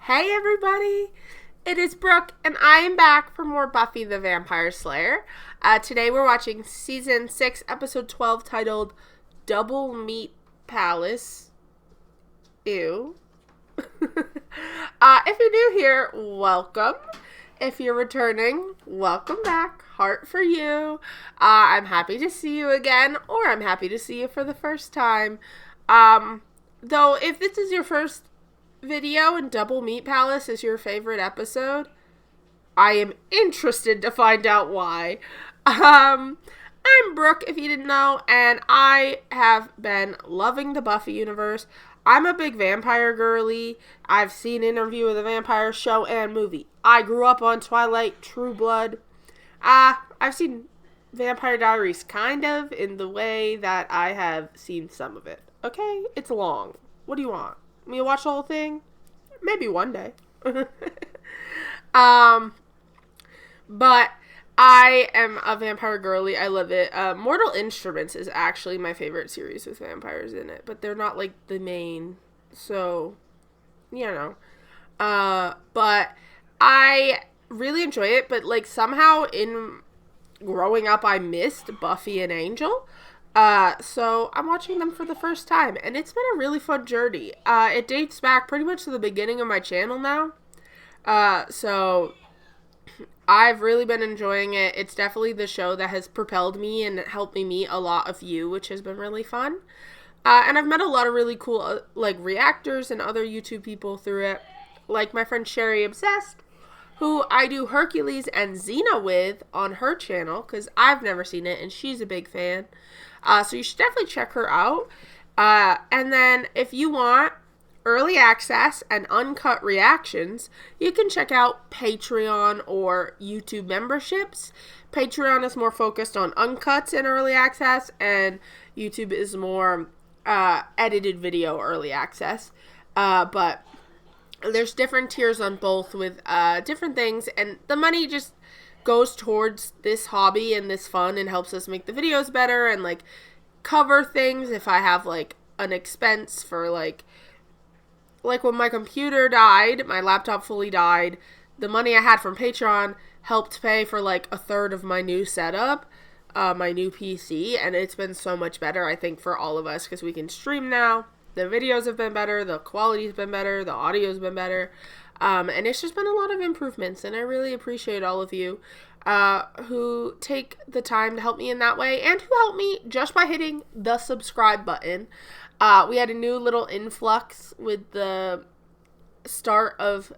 Hey everybody, it is Brooke and I am back for more Buffy the Vampire Slayer. Today we're watching Season 6, Episode 12 titled Double Meat Palace. Ew. If you're new here, welcome. If you're returning, welcome back. Heart for you. I'm happy to see you again, or I'm happy to see you for the first time. Though, if this is your first video and Double Meat Palace is your favorite episode, I am interested to find out why. I'm Brooke, if you didn't know, and I have been loving the Buffy universe. I'm a big vampire girly. I've seen Interview with the Vampire show and movie. I grew up on Twilight, True Blood. I've seen Vampire Diaries kind of in the way that I have seen some of it. Okay? It's long. What do you want? Me to watch the whole thing? Maybe one day. But I am a vampire girly. I love it. Mortal Instruments is actually my favorite series with vampires in it, but they're not like the main. So, you know. But I really enjoy it, but like somehow in growing up I missed Buffy and Angel. So I'm watching them for the first time, and it's been a really fun journey. It dates back pretty much to the beginning of my channel now. So I've really been enjoying it. It's definitely the show that has propelled me and helped me meet a lot of you, which has been really fun. And I've met a lot of really cool, reactors and other YouTube people through it. Like my friend Sherry Obsessed, who I do Hercules and Xena with on her channel, because I've never seen it, and she's a big fan. So you should definitely check her out. And then if you want early access and uncut reactions, you can check out Patreon or YouTube memberships. Patreon is more focused on uncuts and early access, and YouTube is more edited video early access. But there's different tiers on both with different things, and the money just goes towards this hobby and this fun and helps us make the videos better and cover things if I have an expense for like when my computer died, my laptop fully died, the money I had from Patreon helped pay for a third of my new setup, my new PC, and it's been so much better, I think, for all of us because we can stream now. The videos have been better, the quality's been better, the audio's been better, and it's just been a lot of improvements, and I really appreciate all of you who take the time to help me in that way, and who help me just by hitting the subscribe button. We had a new little influx with the start of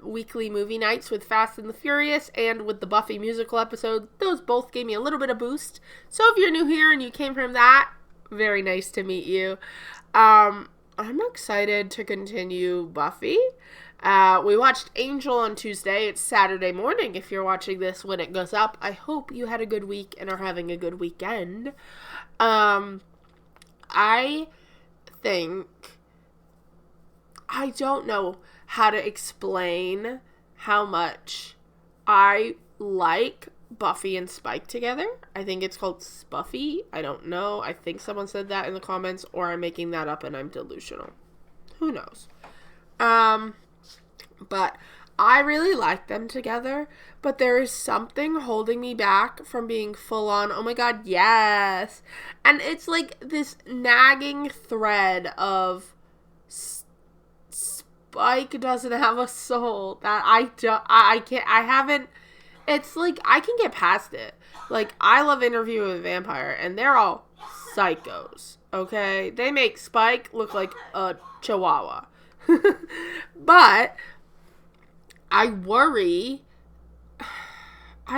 weekly movie nights with Fast and the Furious and with the Buffy musical episode. Those both gave me a little bit of boost. So if you're new here and you came from that, very nice to meet you. I'm excited to continue Buffy. We watched Angel on Tuesday. It's Saturday morning if you're watching this when it goes up. I hope you had a good week and are having a good weekend. I think I don't know how to explain how much I like Buffy and Spike together. I think it's called Spuffy. I don't know. I think someone said that in the comments, or I'm making that up and I'm delusional. Who knows? But I really like them together, but there is something holding me back from being full on, oh my god, yes. And it's this nagging thread of Spike doesn't have a soul that it's I can get past it. I love Interview with a Vampire, and they're all psychos, okay? They make Spike look like a chihuahua. But I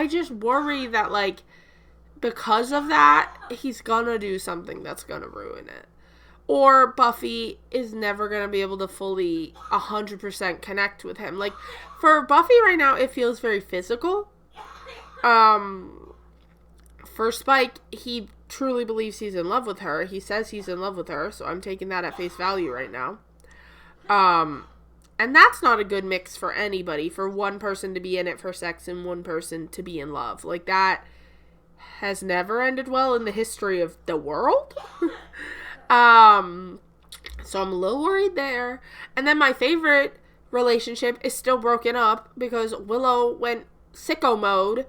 just worry that, because of that, he's gonna do something that's gonna ruin it. Or Buffy is never gonna be able to fully 100% connect with him. For Buffy right now, it feels very physical. For Spike, he truly believes he's in love with her. He says he's in love with her, so I'm taking that at face value right now. And that's not a good mix for anybody, for one person to be in it for sex and one person to be in love. That has never ended well in the history of the world. So I'm a little worried there. And then my favorite relationship is still broken up because Willow went sicko mode.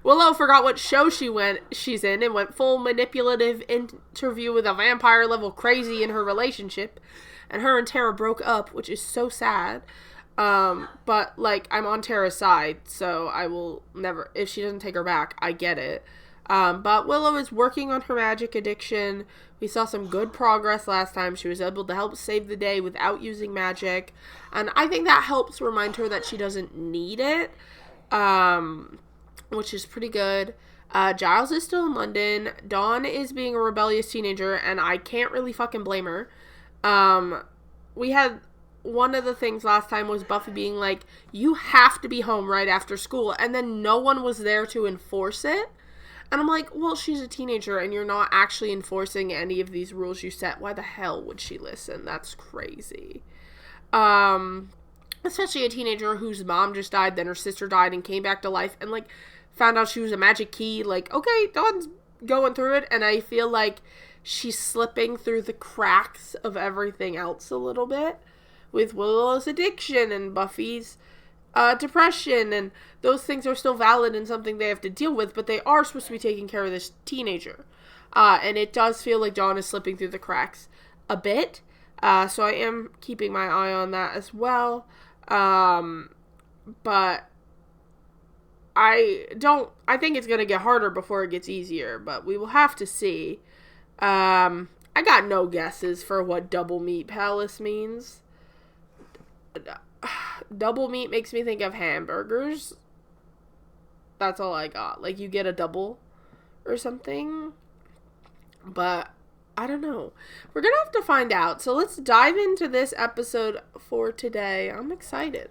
Willow forgot what show she's in and went full manipulative interview with a vampire level crazy in her relationship. And her and Tara broke up, which is so sad. But, like, I'm on Tara's side, so I will never, if she doesn't take her back, I get it. But Willow is working on her magic addiction. We saw some good progress last time. She was able to help save the day without using magic. And I think that helps remind her that she doesn't need it. Which is pretty good. Giles is still in London. Dawn is being a rebellious teenager, and I can't really fucking blame her. We had one of the things last time was Buffy being like, you have to be home right after school, and then no one was there to enforce it. And I'm like, well, she's a teenager, and you're not actually enforcing any of these rules you set. Why the hell would she listen? That's crazy. Especially a teenager whose mom just died, then her sister died and came back to life, and, like, found out she was a magic key. Like, okay, Dawn's going through it, and I feel like she's slipping through the cracks of everything else a little bit with Willow's addiction and Buffy's depression, and those things are still valid and something they have to deal with, but they are supposed to be taking care of this teenager. And it does feel like Dawn is slipping through the cracks a bit. So I am keeping my eye on that as well. But I think it's going to get harder before it gets easier, but we will have to see. I got no guesses for what double meat palace means. Double meat makes me think of hamburgers. That's all I got. Like, you get a double or something. But I don't know. We're gonna have to find out. So let's dive into this episode for today. I'm excited.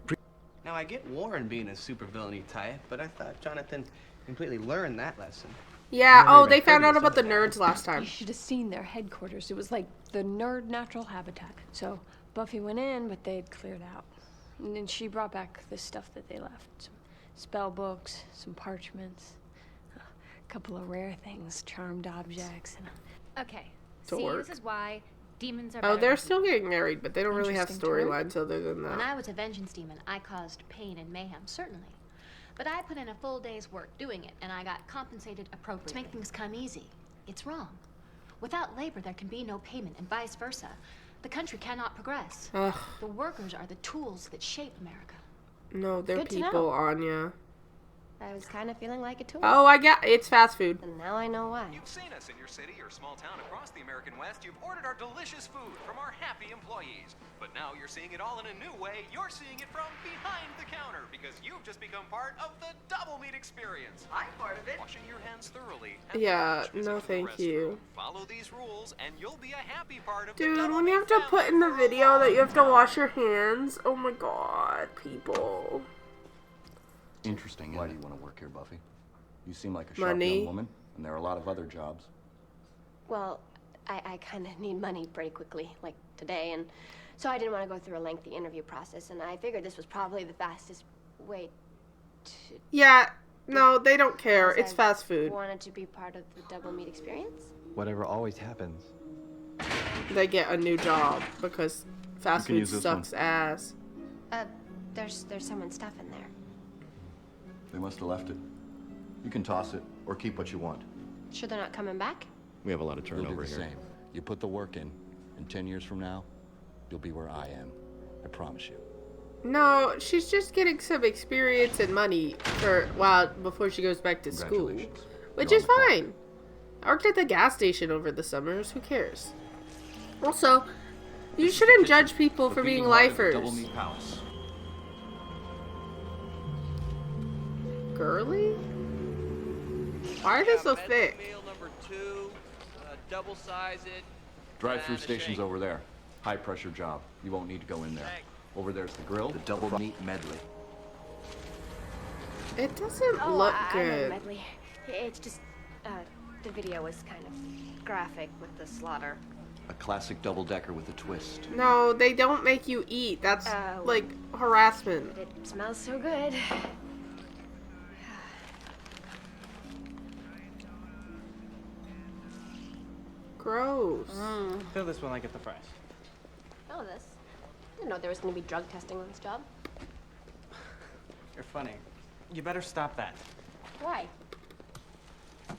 Now, I get Warren being a supervillainy type, but I thought Jonathan completely learned that lesson. Yeah, oh, they found out about the nerds last time. You should have seen their headquarters. It was like the nerd natural habitat. So Buffy went in, but they'd cleared out. And then she brought back the stuff that they left. Some spell books, some parchments, a couple of rare things, charmed objects, and Okay, see, this is why demons are Oh, better they're than still getting married, but they don't really have Interesting storylines other than When that. I was a vengeance demon, I caused pain and mayhem, certainly. But I put in a full day's work doing it, and I got compensated appropriately. To make things come easy, it's wrong. Without labor, there can be no payment, and vice versa. The country cannot progress. Ugh, The workers are the tools that shape America. no, they're Good to know. people, Anya. I was kind of feeling like it too. Oh, I get it's fast food. And now I know why. You've seen us in your city or small town across the American West. You've ordered our delicious food from our happy employees. But now you're seeing it all in a new way. You're seeing it from behind the counter because you've just become part of the double meat experience. I'm part of it. Washing your hands thoroughly. and Yeah, choosing no the thank you. restroom. Follow these rules and you'll be a happy part of the Dude, double when you meat have to put in the family video for that you have to life. wash your hands, oh my god, people. Interesting. Why do you want to work here, Buffy? You seem like a sharp Money. young woman, and there are a lot of other jobs. Well, I kind of need money pretty quickly, like today, and so I didn't want to go through a lengthy interview process, and I figured this was probably the fastest way to... Yeah, no, they don't care. because It's I fast food. wanted to be part of the double meat experience. Whatever always happens. They get a new job because fast You can food use this sucks one. ass. There's someone's stuff in there. They must have left it. You can toss it, or keep what you want. Sure they're not coming back? We have a lot of You'll do turnover the here. same. You put the work in, and 10 years from now, you'll be where I am. I promise you. No, she's just getting some experience and money for before she goes back to school, Congratulations. which You're is on the clock. fine. I worked at the gas station over the summers. Who cares? Also, you shouldn't judge people for being lifers. Double meat palace. Girly? Why are they so thick? Meal number 2, double size it. Drive-through and a station's shake. over there. High-pressure job. You won't need to go in there. Thanks. Over there's the grill. The double meat medley. It doesn't look I know good. medley. It's just, the video was kind of graphic with the slaughter. A classic double-decker with a twist. No, they don't make you eat. That's Oh. like harassment. It smells so good. Gross. Feel this one like it's the fresh. Oh, this? didn't know there was going to be drug testing on this job. You're funny. You better stop that. Why?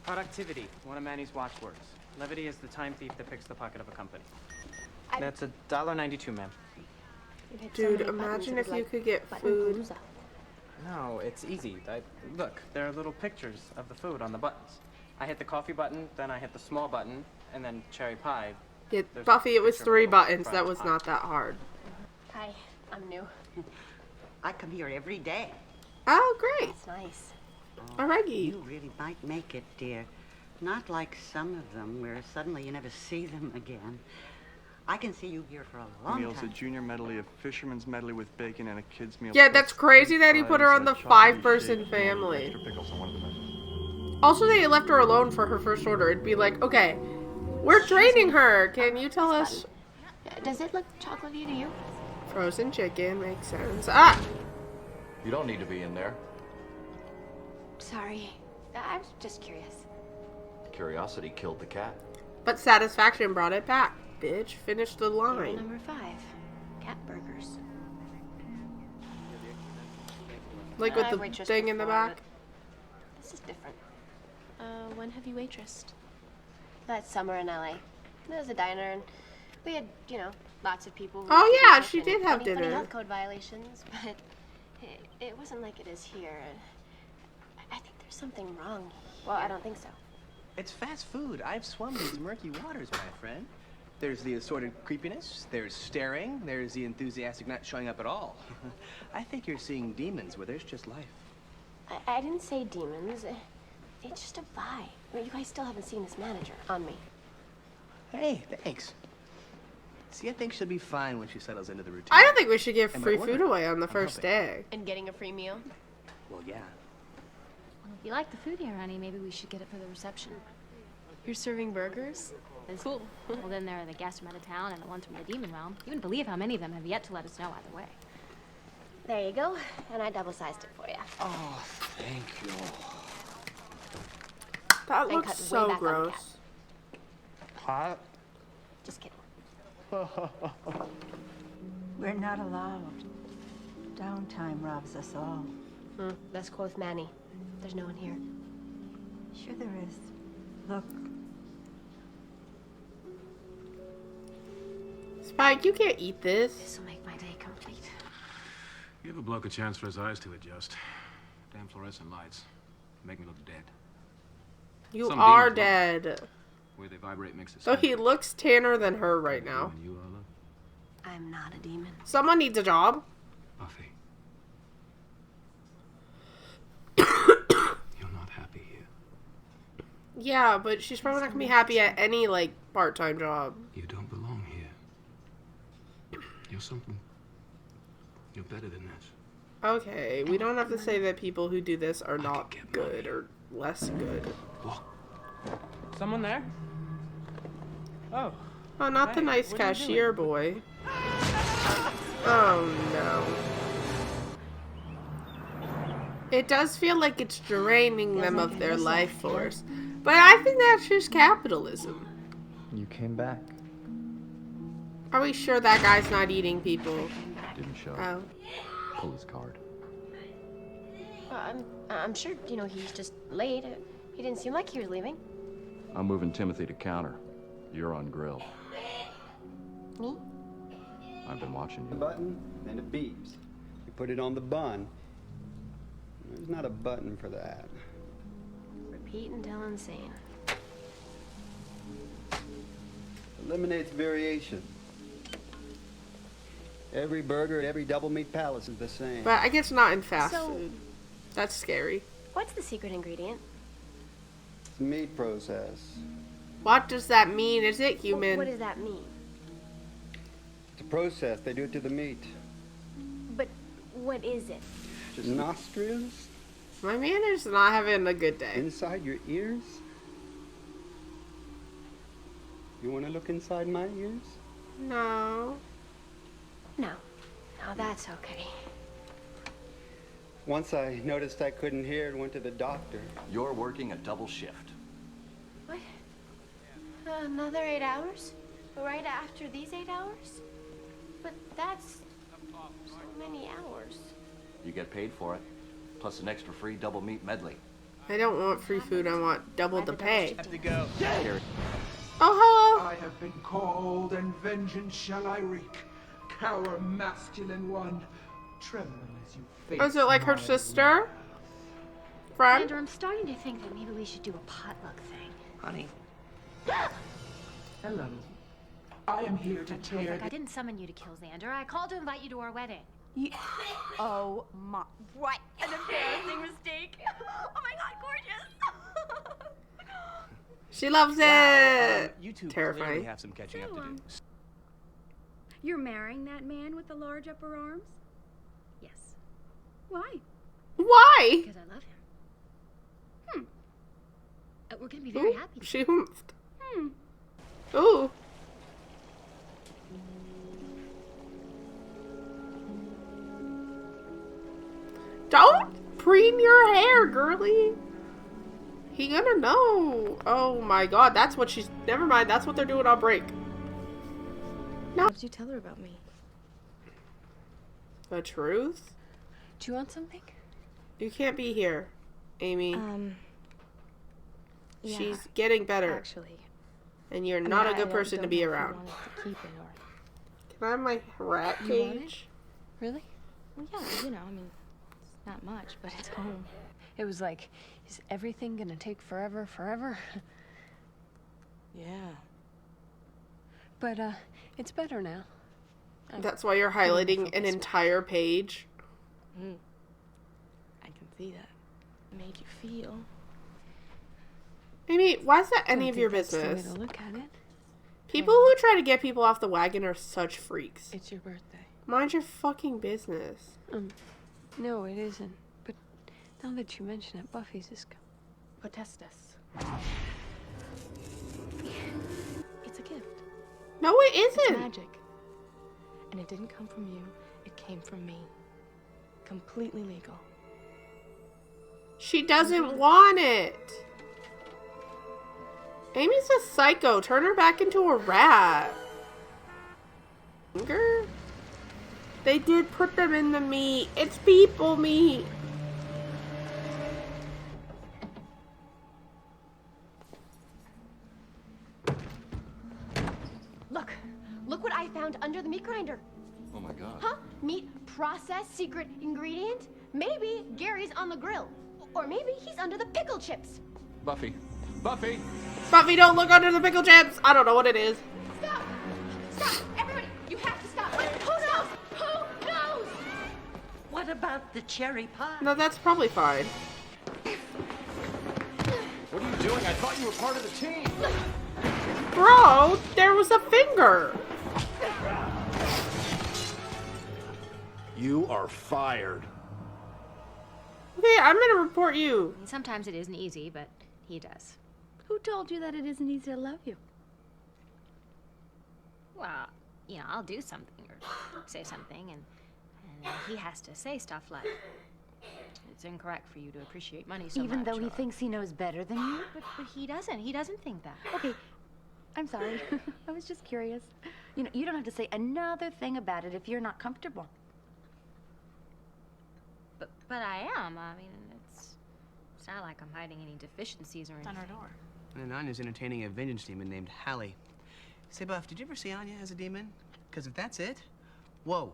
Productivity, one of Manny's watchwords. Levity is the time thief that picks the pocket of a company. I- That's $1.92, ma'am. You've hit so Dude, many buttons, imagine it if was you like could get button food. palooza. No, it's easy. Look, there are little pictures of the food on the buttons. I hit the coffee button, then I hit the small button, and then cherry pie. Yeah, There's Buffy, a it was picture of a 3 little buttons. fried That was pie. not that hard. Hi, I'm new. I come here every day. Oh, great. It's nice. Alrighty. You really might make it, dear. Not like some of them, where suddenly you never see them again. I can see you here for a long Meals, a time. junior medley, a fisherman's medley with bacon, and a kid's meal. Yeah, plus that's crazy that he put her fries, on the a chocolatey 5-person shake, and family. extra pickles on one of the menus. Also, they left her alone for her first order. It'd be like, okay, we're training her. Can you tell us? Does it look chocolatey to you? Frozen chicken makes sense. Ah! You don't need to be in there. Sorry. I was just curious. Curiosity killed the cat. But satisfaction brought it back. Bitch, finish the Rule line. number 5. Cat burgers. Like with I've the waitressed thing in the before, back. but This is different. When have you waitressed? That summer in LA. There was a diner and we had, lots of people. Oh, who yeah, did she and did have funny dinner. health code violations, but it wasn't like it is here. I think there's something wrong. Well, I don't think so. It's fast food. I've swum these murky waters, my friend. There's the assorted creepiness, there's staring, there's the enthusiastic not showing up at all. I think you're seeing demons where there's just life. I didn't say demons. It's just a vibe. I mean, you guys still haven't seen this manager on me. Hey, thanks. See, I think she'll be fine when she settles into the routine. I don't think we should give And free by food order, away on the I'm first helping. day. And getting a free meal? Well, yeah. Well, if you like the food here, honey, maybe we should get it for the reception. You're serving burgers? That's cool. Well, then there are the guests from out of town and the ones from the demon realm. You wouldn't believe how many of them have yet to let us know either way. There you go. And I double-sized it for you. Oh, thank you. That And looks cut way so back on the gross. Hot? Just kidding. We're not allowed. Downtime robs us all. Let's quote Manny. There's no one here. Sure there is. Look. Spike, you can't eat this. This'll make my day complete. Give a bloke a chance for his eyes to adjust. Damn fluorescent lights. Make me look dead. You Some are demons dead. Where they vibrate makes it So he looks tanner than her right now. You are love. I'm not a demon. Someone needs a job. Buffy. You're not happy here. Yeah, but she's probably not gonna be happy at any, like, part-time job. You don't belong here. You're something. You're better than this. Okay, we don't have to say that people who do this are not good or less good. Someone there? Oh. Oh, not the Hey, nice what are you cashier boy. Oh, no. It does feel like it's draining them of their life force. But I think that's just capitalism. You came back. Are we sure that guy's not eating people? Didn't show. Oh. Pull his card. I'm sure, he's just late. He didn't seem like he was leaving. I'm moving Timothy to counter. You're on grill. Me? I've been watching A you. button and it beeps. You put it on the bun. There's not a button for that. Repeat until insane. Eliminates variation. Every burger at every double meat palace is the same. But I guess not in fast So- food. That's scary. What's the secret ingredient? It's meat process. What does that mean? Is it human? What does that mean? It's a process. They do it to the meat. But what is it? Just nostrils My man is not having a good day. inside your ears. You want to look inside my ears? No. No. No, that's okay. Once I noticed I couldn't hear and went to the doctor. You're working a double shift. What? Another 8 hours? Right after these 8 hours? But that's So many hours. You get paid for it, plus an extra free double meat medley. I don't want free food. I want double the pay. Have to go. Here. Oh, hello. I have been called, and vengeance shall I wreak. Cower, masculine one, tremble as you face. Oh, is it like her my sister? Friend? Xander, I'm starting to think that maybe we should do a potluck thing. Honey. Hello. I am here to tear. I didn't summon you to kill Xander. I called to invite you to our wedding. Oh my, what an embarrassing mistake. Oh my god, gorgeous. She loves it. You two Terrifying. clearly have some catching up to do. You're marrying that man with the large upper arms? Yes. Why? Why? Because I love him. We're gonna be very happy. She humphed. Ooh. Don't preen your hair, girly. He gonna know. Oh my god, that's what she's... Never mind, that's what they're doing on break. No. What did you tell her about me? The truth? Do you want something? You can't be here, Amy. Yeah, She's getting better. actually. And you're I not mean, a good I person to don't be know if you around. wanted to keep it or... Can I have my rat You want it? cage? Really? Well, yeah, you know, I mean, it's not much, but it's home. It was like, is everything gonna take forever? Yeah. But, it's better now. That's why you're highlighting an entire page. I can see that. Made you feel. Amy, why is that Don't any of think your that's the way business? to look at it. People who try to get people off the wagon are such freaks. It's your birthday. Mind your fucking business. No, it isn't. But now that you mention it, Buffy's is Potestas. It's a gift. No, it It's isn't. magic. And it didn't come from you. It came from me. Completely legal. She doesn't want it. Amy's a psycho. Turn her back into a rat. Finger? They did put them in the meat. It's people meat. Look what I found under the meat grinder. Oh my god. Huh? Meat process secret ingredient? Maybe Gary's on the grill. Or maybe he's under the pickle chips. Buffy. Buffy! Buffy, don't look under the pickle chips. I don't know what it is. Stop! Stop! Everybody, you have to stop. Who knows? Who knows? What about the cherry pie? No, that's probably fine. What are you doing? I thought you were part of the team. Bro, there was a finger. You are fired. Okay, I'm gonna report you. Sometimes it isn't easy, but he does. Who told you that it isn't easy to love you? Well, you know, I'll do something or say something, and he has to say stuff like, "It's incorrect for you to appreciate money so Even much." though he thinks he knows better than you? But he doesn't. He doesn't think that. Okay, I'm sorry. I was just curious. You know, you don't have to say another thing about it if you're not comfortable. But I am. I mean, it's not like I'm hiding any deficiencies or anything. On our door. And Anya's entertaining a vengeance demon named Hallie. Say, Buff, did you ever see Anya as a demon? Because if that's it, whoa.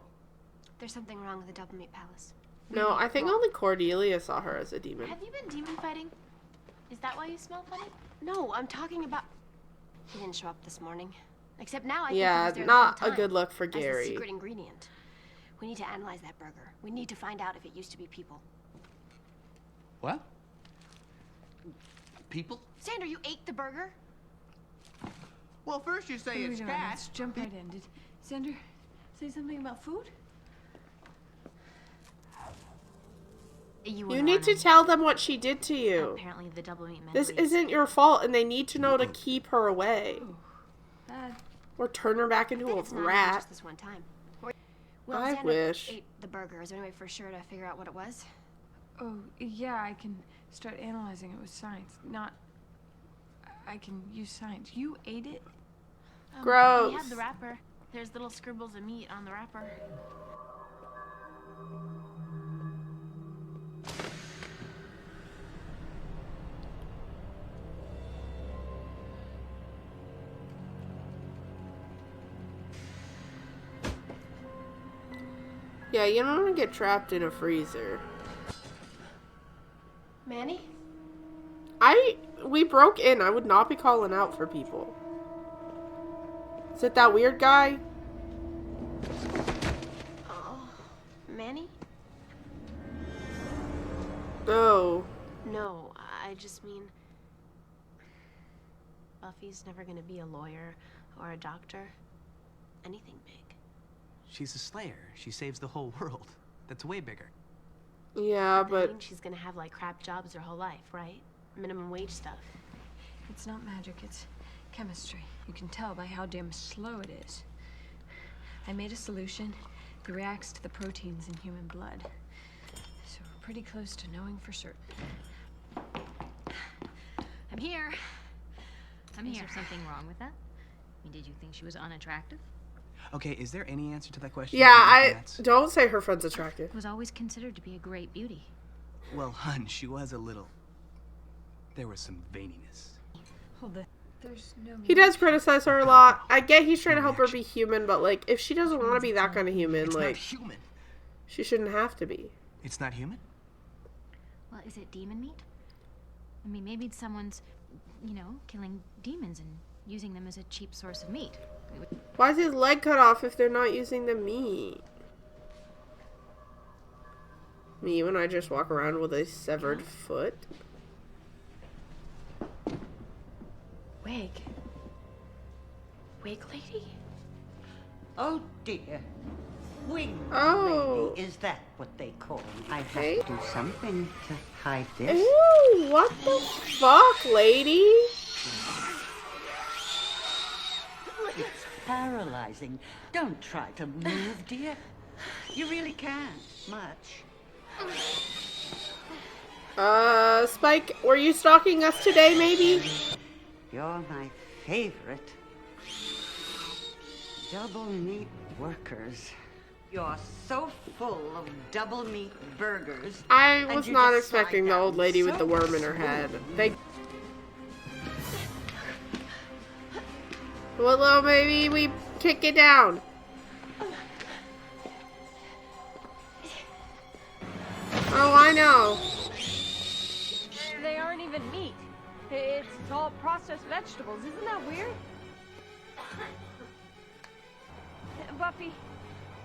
There's something wrong with the Double Meat Palace. No, I think only Cordelia saw her as a demon. Have you been demon fighting? Is that why you smell funny? No, I'm talking about... He didn't show up this morning. Except now I think he Yeah, was there not the whole a good time look for as the Gary. secret ingredient. We need to analyze that burger. We need to find out if it used to be people. What? People? Xander, you ate the burger? Well, first you say What are we it's doing? cat. Let's jump right in. Did Xander say something about food? You need to tell them what she did to you. Apparently the double meat This medley. isn't your fault, and they need to know to keep her away. Or turn her back into a It's not even rat. just this one time. I Xander wish. ate the burger. Is there any way for sure to figure out what it was? Oh, yeah, I can start analyzing it with science. I can use science. You ate it? Gross. We have the wrapper. There's little scribbles of meat on the wrapper. Yeah, you don't want to get trapped in a freezer. Manny? We broke in. I would not be calling out for people. Is it that weird guy? Oh, Manny? No. No, I just mean... Buffy's never gonna be a lawyer or a doctor. Anything big. She's a Slayer. She saves the whole world. That's way bigger. Yeah, That but... means she's gonna have, like, crap jobs her whole life, right? Minimum wage stuff. It's not magic, it's chemistry. You can tell by how damn slow it is. I made a solution that reacts to the proteins in human blood. So we're pretty close to knowing for certain. I'm here. Is there something wrong with that? I mean, did you think she was unattractive? Okay, is there any answer to that question? Yeah, don't say her friend's attractive. Was always considered to be a great beauty. Well, hun, she was a little... There was some veniness. Hold it. There's no... He does criticize her a lot. I get he's trying to help her be human, but, like, if she doesn't want to be that kind of human, It's like... not human. She shouldn't have to be. It's not human? Well, is it demon meat? I mean, maybe someone's, you know, killing demons and using them as a cheap source of meat. Why is his leg cut off if they're not using the meat? Me when I just walk around with a severed foot? Wig. Wig lady? Oh dear. Wig Oh. lady, is that what they call me? I have Hey. to do something to hide this. Ooh, what the fuck, lady? It's paralyzing. Don't try to move, dear. You really can't much. Spike, were you stalking us today, maybe? You're my favorite. Double meat workers. You're so full of double meat burgers. I and was you not decide expecting the that old lady with so the worm in her head. They... Willow, maybe we kick it down. Oh, I know. They aren't even meat. It's all processed vegetables. Isn't that weird? Buffy,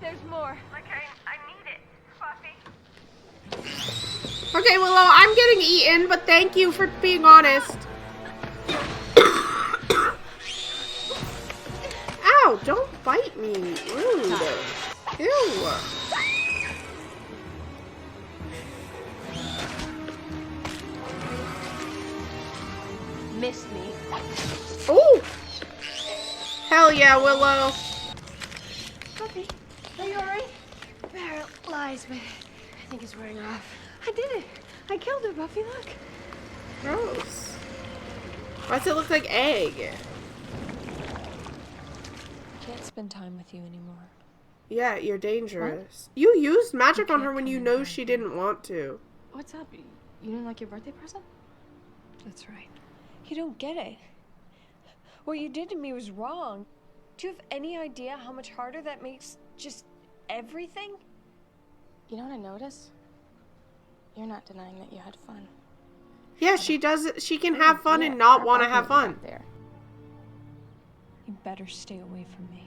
there's more. Okay, I need it. Buffy. Okay, Willow, I'm getting eaten, but thank you for being honest. Ow, don't bite me. Rude. Ew. Missed me. Ooh. Hell yeah, Willow. Buffy, are you alright? Paralyzed, but I think it's wearing off. I did it. I killed her, Buffy. Look. Gross. Why does it look like egg? I can't spend time with you anymore. Yeah, you're dangerous. What? You used magic on her when you know she didn't want to. What's up? You didn't like your birthday present? That's right. You don't get it. What you did to me was wrong. Do you have any idea how much harder that makes just everything? You know what I noticed? You're not denying that you had fun. Yeah, she does it. She can have fun and not want to have fun. You better stay away from me.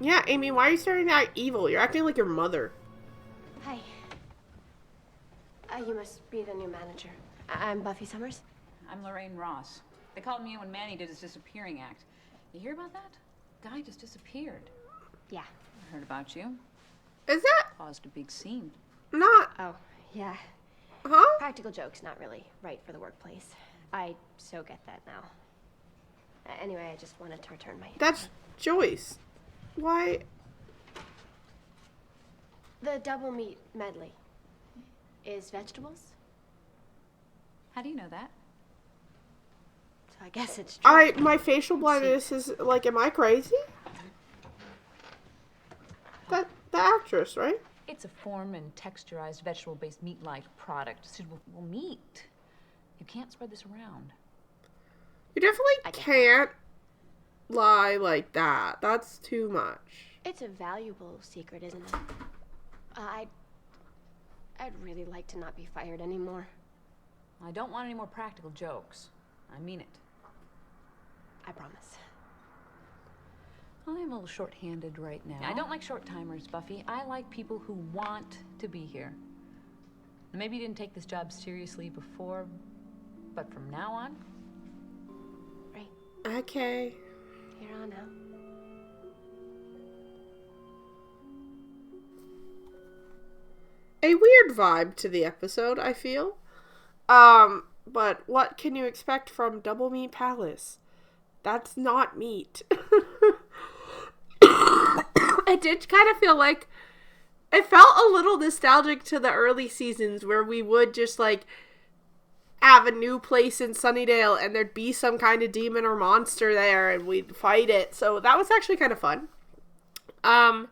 Yeah, Amy, why are you starting to act evil? You're acting like your mother. Hi. You must be the new manager. I'm Buffy Summers. I'm Lorraine Ross. They called me in when Manny did his disappearing act. You hear about that? Guy just disappeared. Yeah. I heard about you. Is that? Caused a big scene. Not. Oh, yeah. Huh? Practical jokes, not really right for the workplace. I so get that now. Anyway, I just wanted to return my... That's Joyce. Why? The double meat medley is vegetables. How do you know that? So I guess it's true. My facial blindness is like, am I crazy? actress, right? It's a form and texturized vegetable-based meat-like product suitable for meat. You can't spread this around. You definitely can't lie like that. That's too much. It's a valuable secret, isn't it? I'd really like to not be fired anymore. I don't want any more practical jokes. I mean it. I promise. Well, I'm a little short-handed right now. I don't like short-timers, Buffy. I like people who want to be here. Maybe you didn't take this job seriously before, but from now on... Right. Okay. Here on out. A weird vibe to the episode, I feel. But what can you expect from Double Meat Palace? That's not meat. I did kind of feel like it felt a little nostalgic to the early seasons where we would just like have a new place in Sunnydale and there'd be some kind of demon or monster there and we'd fight it. So that was actually kind of fun. I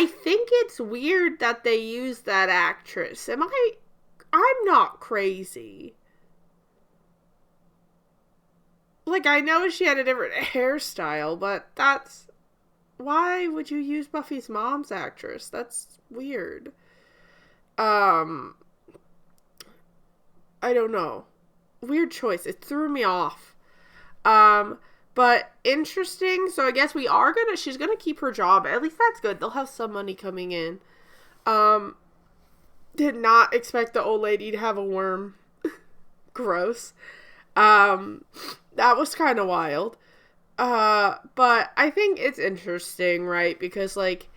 think it's weird that they use that actress. I'm not crazy. Like, I know she had a different hairstyle, but why would you use Buffy's mom's actress? That's weird. I don't know. Weird choice. It threw me off. But interesting. So I guess she's gonna keep her job. At least that's good. They'll have some money coming in. Did not expect the old lady to have a worm. Gross. That was kind of wild. But I think it's interesting, right? Because, like,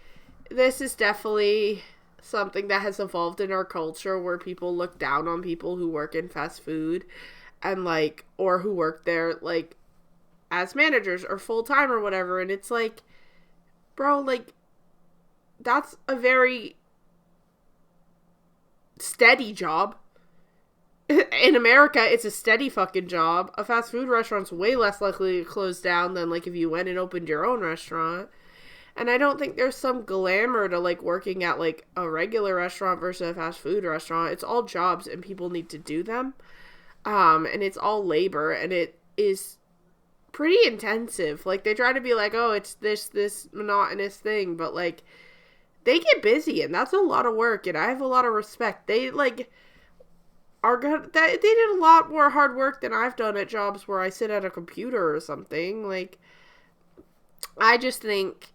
this is definitely something that has evolved in our culture where people look down on people who work in fast food and, like, or who work there, like, as managers or full-time or whatever. And it's like, bro, like, that's a very steady job. In America, it's a steady fucking job. A fast food restaurant's way less likely to close down than, like, if you went and opened your own restaurant. And I don't think there's some glamour to, like, working at, like, a regular restaurant versus a fast food restaurant. It's all jobs and people need to do them. And it's all labor and it is pretty intensive. Like, they try to be like, oh, it's this monotonous thing, but, like, they get busy and that's a lot of work and I have a lot of respect. They, like... they did a lot more hard work than I've done at jobs where I sit at a computer or something. Like, I just think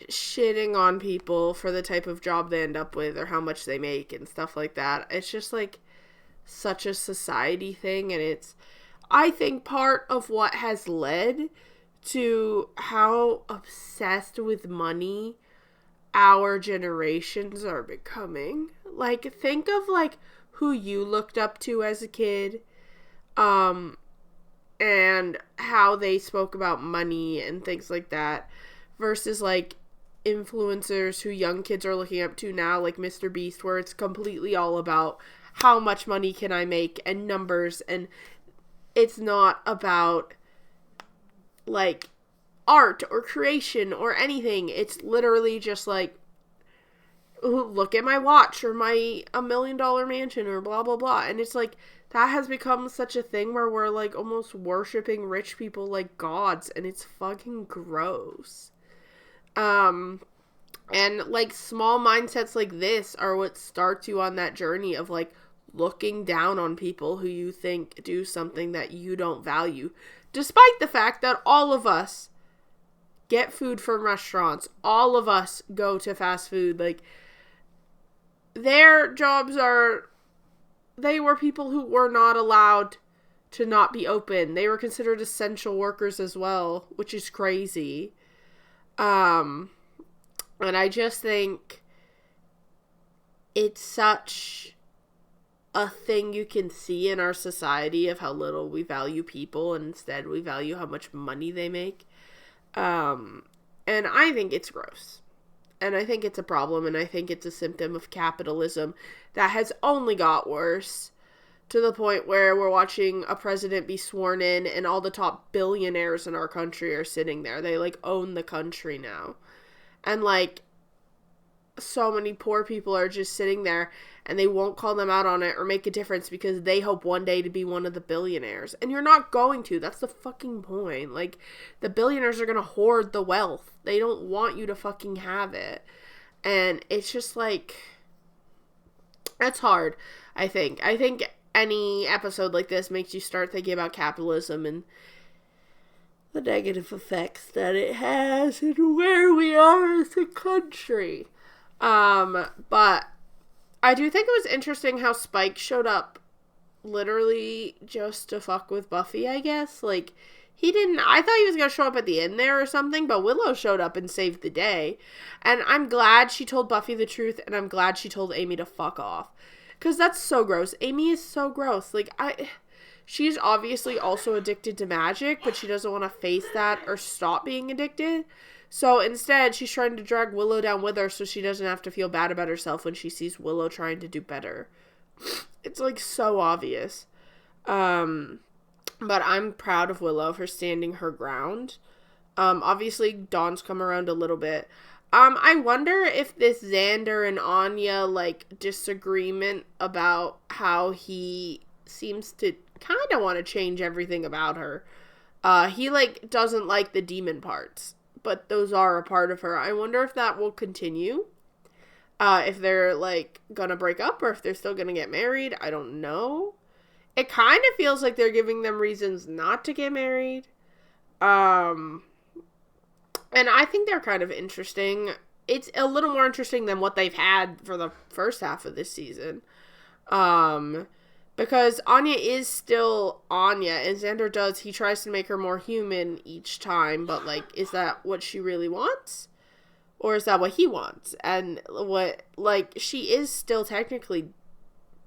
shitting on people for the type of job they end up with or how much they make and stuff like that, it's just, like, such a society thing. And it's, I think, part of what has led to how obsessed with money our generations are becoming. Like, think of, like, who you looked up to as a kid, and how they spoke about money and things like that, versus, like, influencers who young kids are looking up to now, like Mr. Beast, where it's completely all about how much money can I make and numbers, and it's not about, like, art or creation or anything. It's literally just like, look at my watch or my $1 million mansion or blah blah blah. And it's like, that has become such a thing where we're, like, almost worshiping rich people like gods, and it's fucking gross. And, like, small mindsets like this are what starts you on that journey of, like, looking down on people who you think do something that you don't value, despite the fact that all of us get food from restaurants. All of us go to fast food. Like, their jobs they were people who were not allowed to not be open. They were considered essential workers as well, which is crazy. And I just think it's such a thing you can see in our society of how little we value people, and instead we value how much money they make. And I think it's gross. And I think it's a problem, and I think it's a symptom of capitalism that has only got worse. to the point where we're watching a president be sworn in and all the top billionaires in our country are sitting there. They, like, own the country now. And, like, so many poor people are just sitting there and they won't call them out on it or make a difference because they hope one day to be one of the billionaires. And you're not going to. That's the fucking point. Like, the billionaires are going to hoard the wealth. They don't want you to fucking have it. And it's just, like, that's hard, I think. I think any episode like this makes you start thinking about capitalism and the negative effects that it has and where we are as a country. But I do think it was interesting how Spike showed up literally just to fuck with Buffy, I guess. Like, I thought he was going to show up at the end there or something, but Willow showed up and saved the day. And I'm glad she told Buffy the truth, and I'm glad she told Amy to fuck off. Because that's so gross. Amy is so gross. Like, she's obviously also addicted to magic, but she doesn't want to face that or stop being addicted. So instead, she's trying to drag Willow down with her so she doesn't have to feel bad about herself when she sees Willow trying to do better. It's, like, so obvious. But I'm proud of Willow for standing her ground. Obviously, Dawn's come around a little bit. I wonder if this Xander and Anya, like, disagreement about how he seems to kind of want to change everything about her. He, like, doesn't like the demon parts, but those are a part of her. I wonder if that will continue. If they're, like, gonna break up or if they're still gonna get married. I don't know. It kind of feels like they're giving them reasons not to get married. And I think they're kind of interesting. It's a little more interesting than what they've had for the first half of this season. Because Anya is still Anya, and Xander he tries to make her more human each time, but, like, is that what she really wants? Or is that what he wants? And she is still technically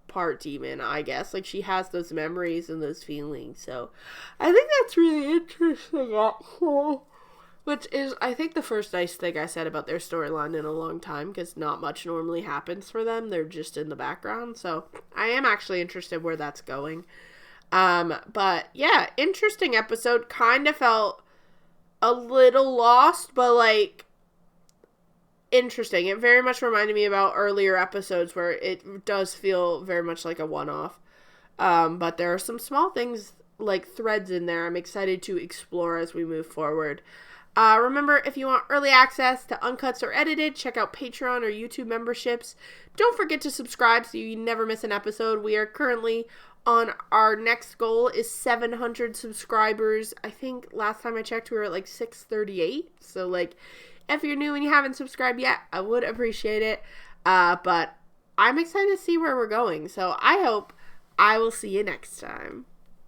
part demon, I guess. Like, she has those memories and those feelings, so I think that's really interesting, actually. Which is, I think, the first nice thing I said about their storyline in a long time, because not much normally happens for them. They're just in the background, so I am actually interested where that's going. But, yeah, interesting episode. Kind of felt a little lost, but, like, interesting. It very much reminded me about earlier episodes where it does feel very much like a one-off. But there are some small things, like threads in there I'm excited to explore as we move forward. Remember, if you want early access to Uncuts or Edited, check out Patreon or YouTube memberships. Don't forget to subscribe so you never miss an episode. We are currently on our next goal is 700 subscribers. I think last time I checked we were at like 638. So, like, if you're new and you haven't subscribed yet, I would appreciate it. But I'm excited to see where we're going. So I hope I will see you next time.